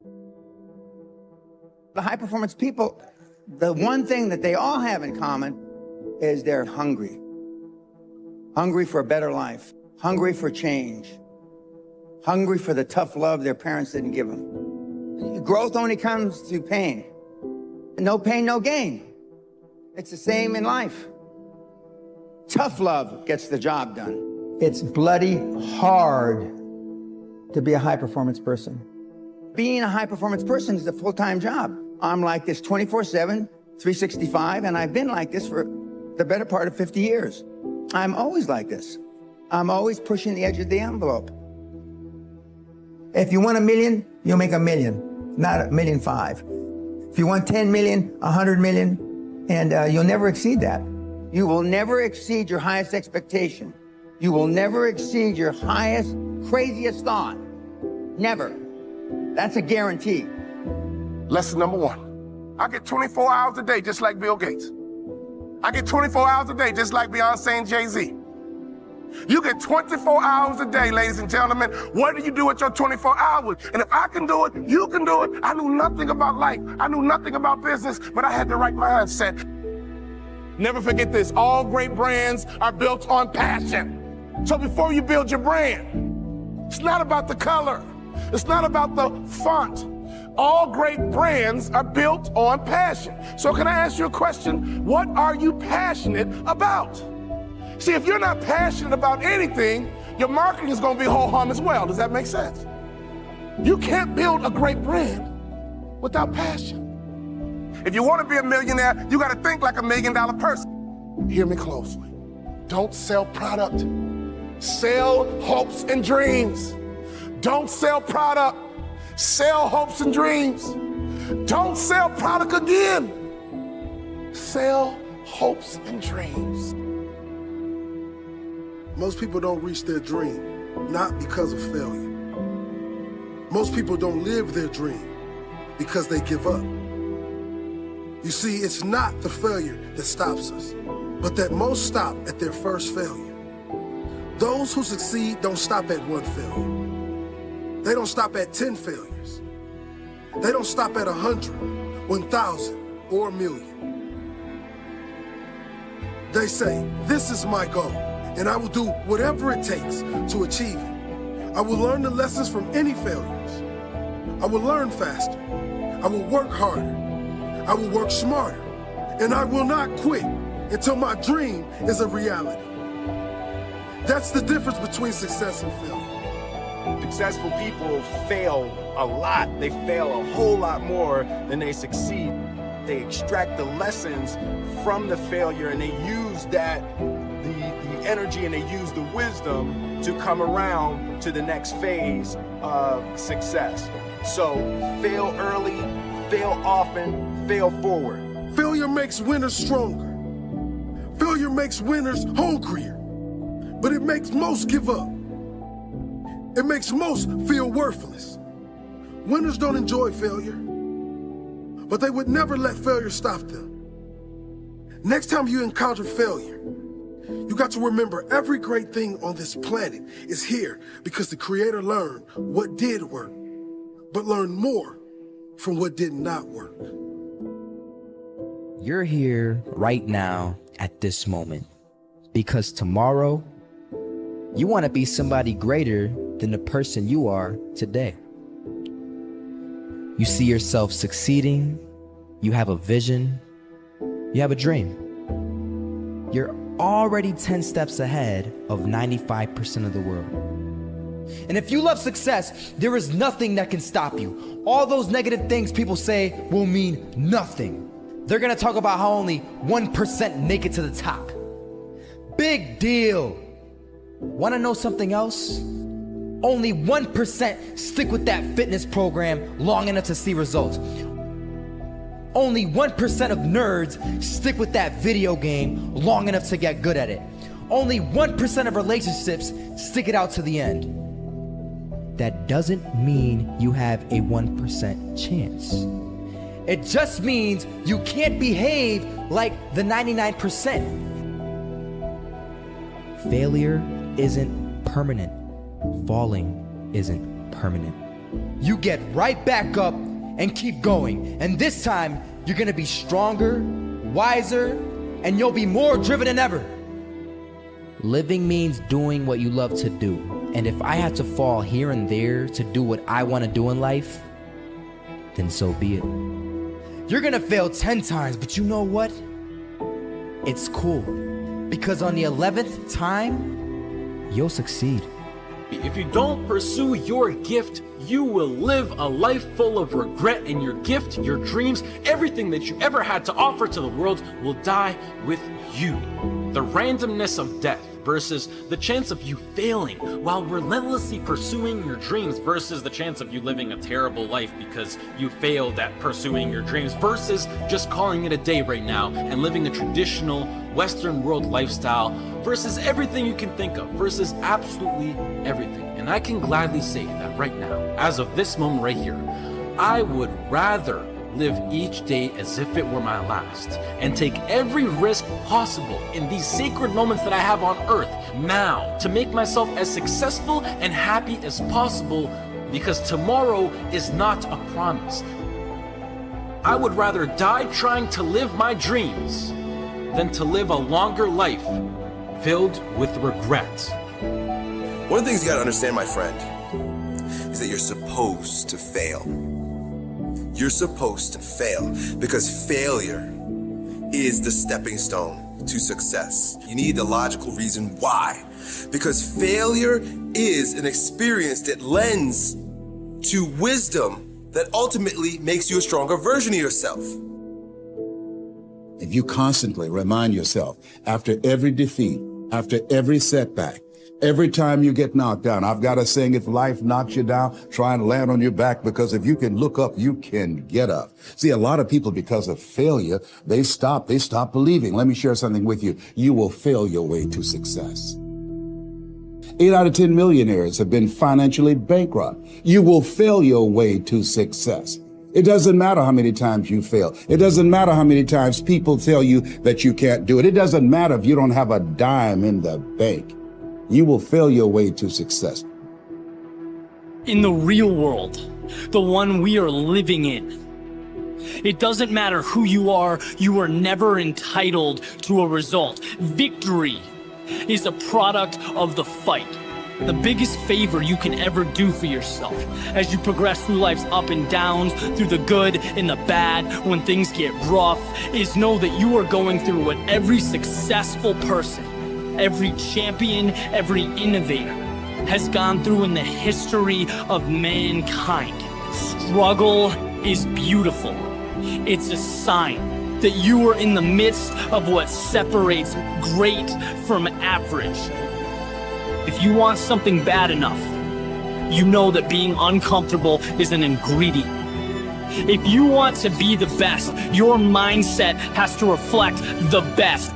The high-performance people, the one thing that they all have in common is they're hungry. Hungry for a better life. Hungry for change. Hungry for the tough love their parents didn't give them. Growth only comes through pain. No pain, no gain. It's the same in life. Tough love gets the job done. It's bloody hard to be a high-performance person. Being a high-performance person is a full-time job. I'm like this 24/7, 365, and I've been like this for the better part of 50 years. I'm always like this. I'm always pushing the edge of the envelope. If you want $1 million, you'll make $1 million, not $1.5 million. If you want 10 million, 100 million, and you'll never exceed that. You will never exceed your highest expectation. You will never exceed your highest, craziest thought. Never. That's a guarantee. Lesson number one. I get 24 hours a day just like Bill Gates. I get 24 hours a day just like Beyonce and Jay-Z. You get 24 hours a day, ladies and gentlemen. What do you do with your 24 hours? And if I can do it, you can do it. I knew nothing about life. I knew nothing about business, but I had the right mindset. Never forget this. All great brands are built on passion. So before you build your brand, it's not about the color. It's not about the font. All great brands are built on passion. So can I ask you a question? What are you passionate about? See, if you're not passionate about anything, your marketing is going to be ho-hum as well. Does that make sense? You can't build a great brand without passion. If you want to be a millionaire, you got to think like $1 million person. Hear me closely. Don't sell product. Sell hopes and dreams. Don't sell product. Sell hopes and dreams. Don't sell product again. Sell hopes and dreams. Most people don't reach their dream, not because of failure. Most people don't live their dream because they give up. You see, it's not the failure that stops us, but that most stop at their first failure. Those who succeed don't stop at one failure. They don't stop at 10 failures. They don't stop at 100, 1,000, or 1,000,000. They say, this is my goal, and I will do whatever it takes to achieve it. I will learn the lessons from any failures. I will learn faster. I will work harder. I will work smarter. And I will not quit until my dream is a reality. That's the difference between success and failure. Successful people fail a lot. They fail a whole lot more than they succeed. They extract the lessons from the failure and they use that, the energy, and they use the wisdom to come around to the next phase of success. So fail early, fail often, fail forward. Failure makes winners stronger. Failure makes winners hungrier. But it makes most give up. It makes most feel worthless. Winners don't enjoy failure, but they would never let failure stop them. Next time you encounter failure, you got to remember every great thing on this planet is here because the Creator learned what did work, but learned more from what did not work. You're here right now at this moment because tomorrow you want to be somebody greater than the person you are today. You see yourself succeeding, you have a vision, you have a dream. You're already 10 steps ahead of 95% of the world. And if you love success, there is nothing that can stop you. All those negative things people say will mean nothing. They're gonna talk about how only 1% make it to the top. Big deal. Wanna know something else? Only 1% stick with that fitness program long enough to see results. Only 1% of nerds stick with that video game long enough to get good at it. Only 1% of relationships stick it out to the end. That doesn't mean you have a 1% chance. It just means you can't behave like the 99%. Failure isn't permanent. Falling isn't permanent. you get right back up and keep going. And this time, you're gonna be stronger, wiser, and you'll be more driven than ever. Living means doing what you love to do. And if I had to fall here and there to do what I want to do in life, then so be it. You're gonna fail 10 times, but you know what? It's cool. Because on the 11th time, you'll succeed. If you don't pursue your gift, you will live a life full of regret, and your gift, your dreams, everything that you ever had to offer to the world will die with you. The randomness of death versus the chance of you failing while relentlessly pursuing your dreams versus the chance of you living a terrible life because you failed at pursuing your dreams versus just calling it a day right now and living a traditional Western world lifestyle versus everything you can think of versus absolutely everything. And I can gladly say that right now, as of this moment right here, I would rather live each day as if it were my last and take every risk possible in these sacred moments that I have on earth now to make myself as successful and happy as possible, because tomorrow is not a promise. I would rather die trying to live my dreams than to live a longer life filled with regret. One of the things you gotta understand, my friend, is that you're supposed to fail. You're supposed to fail because failure is the stepping stone to success. You need the logical reason why. Because failure is an experience that lends to wisdom that ultimately makes you a stronger version of yourself. If you constantly remind yourself after every defeat, after every setback, every time you get knocked down, I've got a saying, if life knocks you down, try and land on your back, because if you can look up, you can get up. See, a lot of people, because of failure, they stop believing. Let me share something with you. You will fail your way to success. 8 out of 10 millionaires have been financially bankrupt. You will fail your way to success. It doesn't matter how many times you fail. It doesn't matter how many times people tell you that you can't do it. It doesn't matter if you don't have a dime in the bank. You will fail your way to success. In the real world, the one we are living in, it doesn't matter who you are never entitled to a result. Victory is a product of the fight. The biggest favor you can ever do for yourself as you progress through life's up and downs, through the good and the bad, when things get rough, is know that you are going through what every successful person, every champion, every innovator has gone through in the history of mankind. Struggle is beautiful. It's a sign that you are in the midst of what separates great from average. If you want something bad enough, you know that being uncomfortable is an ingredient. If you want to be the best, your mindset has to reflect the best.